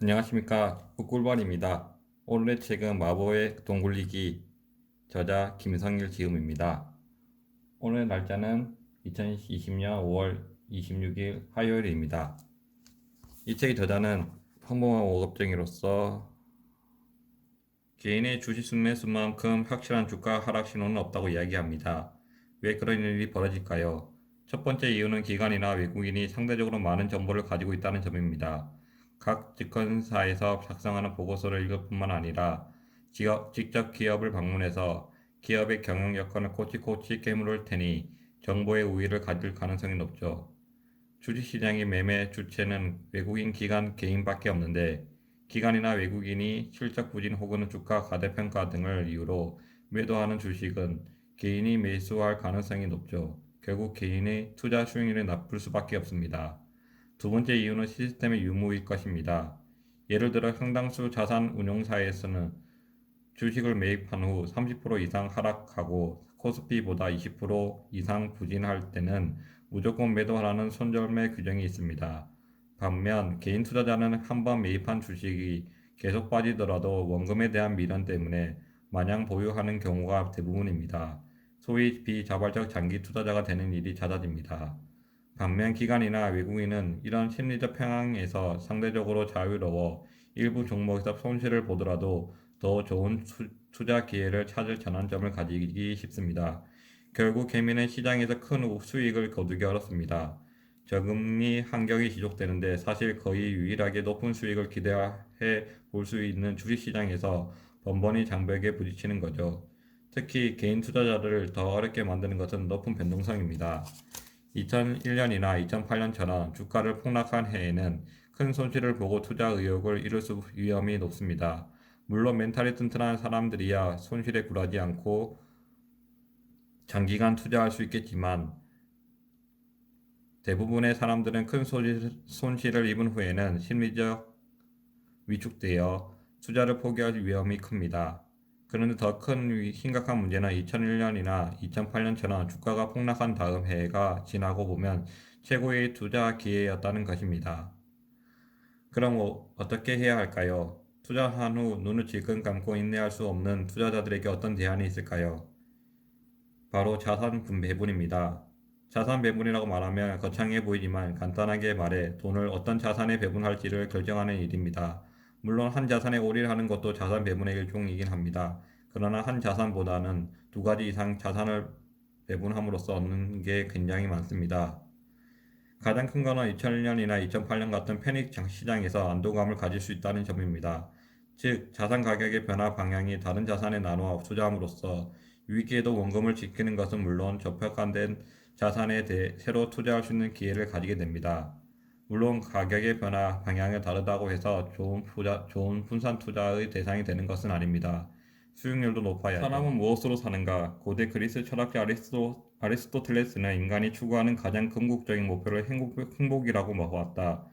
안녕하십니까. 꿀꿀벌입니다. 오늘의 책은 마법의 돈 굴리기, 저자 김성일 지음입니다. 오늘 날짜는 2020년 5월 26일 화요일입니다. 이 책의 저자는 평범한 월급쟁이로서 개인의 주식 순매수만큼 확실한 주가 하락 신호는 없다고 이야기합니다. 왜 그런 일이 벌어질까요? 첫 번째 이유는 기관이나 외국인이 상대적으로 많은 정보를 가지고 있다는 점입니다. 각 증권사에서 작성하는 보고서를 읽을 뿐만 아니라 직접 기업을 방문해서 기업의 경영 여건을 코치코치 깨물을 테니 정보의 우위를 가질 가능성이 높죠. 주식시장의 매매 주체는 외국인, 기관, 개인밖에 없는데 기관이나 외국인이 실적 부진 혹은 주가 과대평가 등을 이유로 매도하는 주식은 개인이 매수할 가능성이 높죠. 결국 개인의 투자 수익률이 나쁠 수밖에 없습니다. 두 번째 이유는 시스템의 유무일 것입니다. 예를 들어 상당수 자산 운용사에서는 주식을 매입한 후 30% 이상 하락하고 코스피보다 20% 이상 부진할 때는 무조건 매도하라는 손절매 규정이 있습니다. 반면 개인 투자자는 한번 매입한 주식이 계속 빠지더라도 원금에 대한 미련 때문에 마냥 보유하는 경우가 대부분입니다. 소위 비자발적 장기 투자자가 되는 일이 잦아집니다. 반면 기관이나 외국인은 이런 심리적 평항에서 상대적으로 자유로워 일부 종목에서 손실을 보더라도 더 좋은 투자 기회를 찾을 전환점을 가지기 쉽습니다. 결국 개미는 시장에서 큰 수익을 거두기 어렵습니다. 저금리 환경이 지속되는데 사실 거의 유일하게 높은 수익을 기대해 볼 수 있는 주식시장에서 번번이 장벽에 부딪히는 거죠. 특히 개인 투자자들을 더 어렵게 만드는 것은 높은 변동성입니다. 2001년이나 2008년처럼 주가를 폭락한 해에는 큰 손실을 보고 투자 의욕을 잃을 위험이 높습니다. 물론 멘탈이 튼튼한 사람들이야 손실에 굴하지 않고 장기간 투자할 수 있겠지만 대부분의 사람들은 큰 손실을 입은 후에는 심리적 위축되어 투자를 포기할 위험이 큽니다. 그런데 더 큰 심각한 문제는 2001년이나 2008년처럼 주가가 폭락한 다음 해가 지나고 보면 최고의 투자 기회였다는 것입니다. 그럼 어떻게 해야 할까요? 투자한 후 눈을 질끈 감고 인내할 수 없는 투자자들에게 어떤 대안이 있을까요? 바로 자산 배분입니다. 자산 배분이라고 말하면 거창해 보이지만 간단하게 말해 돈을 어떤 자산에 배분할지를 결정하는 일입니다. 물론 한 자산에 올인하는 것도 자산 배분의 일종이긴 합니다. 그러나 한 자산보다는 두 가지 이상 자산을 배분함으로써 얻는 게 굉장히 많습니다. 가장 큰 거는 2001년이나 2008년 같은 패닉 시장에서 안도감을 가질 수 있다는 점입니다. 즉, 자산 가격의 변화 방향이 다른 자산에 나누어 투자함으로써 위기에도 원금을 지키는 것은 물론 저평가된 자산에 대해 새로 투자할 수 있는 기회를 가지게 됩니다. 물론 가격의 변화 방향이 다르다고 해서 좋은 분산 투자의 대상이 되는 것은 아닙니다. 수익률도 높아야죠. 사람은 무엇으로 사는가? 고대 그리스 철학자 아리스토텔레스는 인간이 추구하는 가장 궁극적인 목표를 행복이라고 보았다.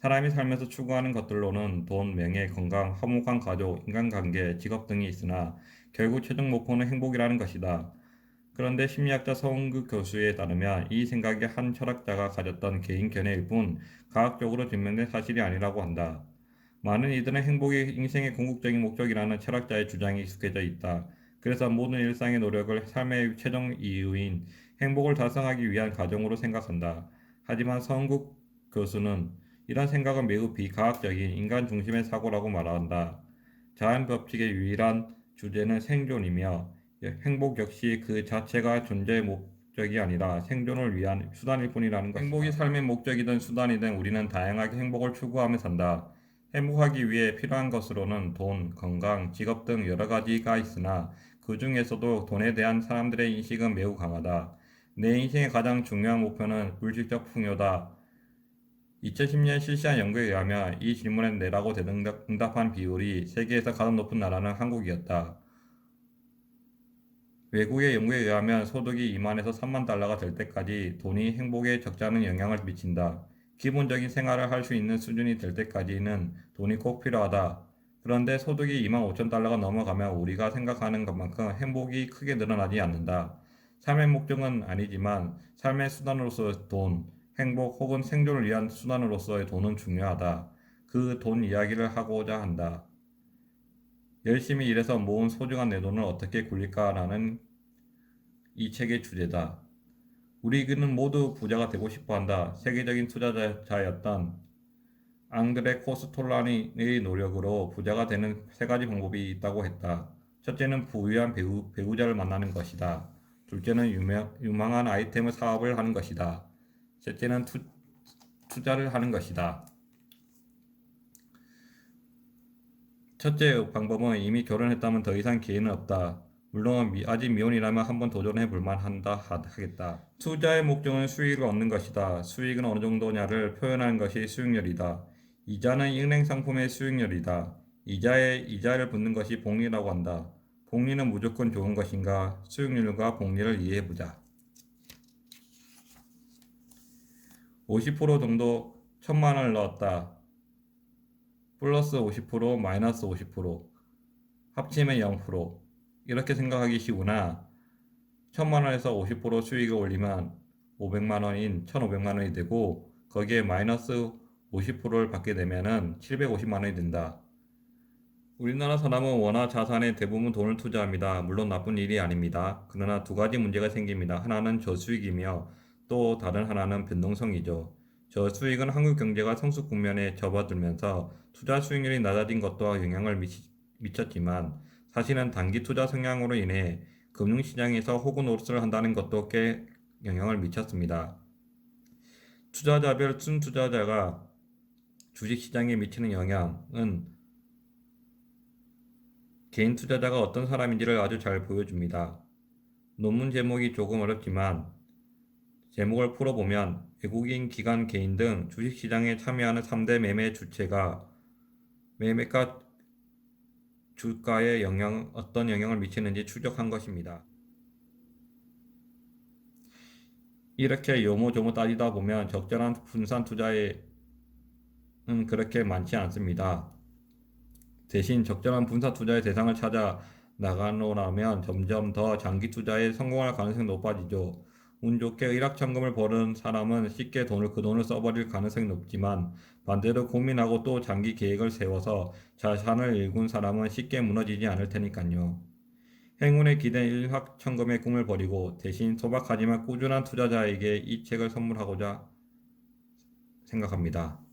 사람이 살면서 추구하는 것들로는 돈, 명예, 건강, 화목한 가족, 인간관계, 직업 등이 있으나 결국 최종 목표는 행복이라는 것이다. 그런데 심리학자 서은극 교수에 따르면 이 생각이 한 철학자가 가졌던 개인 견해일 뿐 과학적으로 증명된 사실이 아니라고 한다. 많은 이들은 행복이 인생의 궁극적인 목적이라는 철학자의 주장이 익숙해져 있다. 그래서 모든 일상의 노력을 삶의 최종 이유인 행복을 달성하기 위한 과정으로 생각한다. 하지만 서은국 교수는 이런 생각은 매우 비과학적인 인간 중심의 사고라고 말한다. 자연 법칙의 유일한 주제는 생존이며 행복 역시 그 자체가 존재의 목적이 아니라 생존을 위한 수단일 뿐이라는 것이다. 행복이 삶의 목적이든 수단이든 우리는 다양하게 행복을 추구하며 산다. 행복하기 위해 필요한 것으로는 돈, 건강, 직업 등 여러 가지가 있으나 그 중에서도 돈에 대한 사람들의 인식은 매우 강하다. 내 인생의 가장 중요한 목표는 물질적 풍요다. 2010년 실시한 연구에 의하면 이 질문에 네라고 응답한 비율이 세계에서 가장 높은 나라는 한국이었다. 외국의 연구에 의하면 소득이 2만에서 3만 달러가 될 때까지 돈이 행복에 적지 않은 영향을 미친다. 기본적인 생활을 할 수 있는 수준이 될 때까지는 돈이 꼭 필요하다. 그런데 소득이 2만 5천 달러가 넘어가면 우리가 생각하는 것만큼 행복이 크게 늘어나지 않는다. 삶의 목적은 아니지만 삶의 수단으로서의 돈, 행복 혹은 생존을 위한 수단으로서의 돈은 중요하다. 그 돈 이야기를 하고자 한다. 열심히 일해서 모은 소중한 내 돈을 어떻게 굴릴까라는 이 책의 주제다. 우리는 모두 부자가 되고 싶어 한다. 세계적인 투자자였던 앙드레 코스톨라니의 노력으로 부자가 되는 세 가지 방법이 있다고 했다. 첫째는 부유한 배우자를 만나는 것이다. 둘째는 유망한 아이템을 사업을 하는 것이다. 셋째는 투자를 하는 것이다. 첫째 방법은 이미 결혼했다면 더 이상 기회는 없다. 물론 아직 미혼이라면 한번 도전해 볼 하겠다. 투자의 목적은 수익을 얻는 것이다. 수익은 어느 정도냐를 표현하는 것이 수익률이다. 이자는 은행 상품의 수익률이다. 이자를 붙는 것이 복리라고 한다. 복리는 무조건 좋은 것인가? 수익률과 복리를 이해해 보자. 50% 정도 1,000만 원을 넣었다. 플러스 50%, 마이너스 50%, 합치면 0%. 이렇게 생각하기 쉬우나 1,000만 원에서 50% 수익을 올리면 500만 원인 1,500만 원이 되고 거기에 마이너스 50%를 받게 되면은 750만 원이 된다. 우리나라 사람은 원화 자산에 대부분 돈을 투자합니다. 물론 나쁜 일이 아닙니다. 그러나 두 가지 문제가 생깁니다. 하나는 저수익이며 또 다른 하나는 변동성이죠. 저수익은 한국 경제가 성숙 국면에 접어들면서 투자 수익률이 낮아진 것도 영향을 미쳤지만 사실은 단기 투자 성향으로 인해 금융시장에서 호구 노릇을 한다는 것도 꽤 영향을 미쳤습니다. 투자자별 순투자자가 주식시장에 미치는 영향은 개인 투자자가 어떤 사람인지를 아주 잘 보여줍니다. 논문 제목이 조금 어렵지만 제목을 풀어보면 외국인, 기관, 개인 등 주식시장에 참여하는 3대 매매 주체가 매매가 주가에 어떤 영향을 미치는지 추적한 것입니다. 이렇게 요모조모 따지다 보면 적절한 분산 투자에는 그렇게 많지 않습니다. 대신 적절한 분산 투자의 대상을 찾아 나가노라면 점점 더 장기 투자에 성공할 가능성이 높아지죠. 운 좋게 일확천금을 버는 사람은 쉽게 그 돈을 써버릴 가능성이 높지만 반대로 고민하고 또 장기 계획을 세워서 자산을 일군 사람은 쉽게 무너지지 않을 테니까요. 행운에 기댄 일확천금의 꿈을 버리고 대신 소박하지만 꾸준한 투자자에게 이 책을 선물하고자 생각합니다.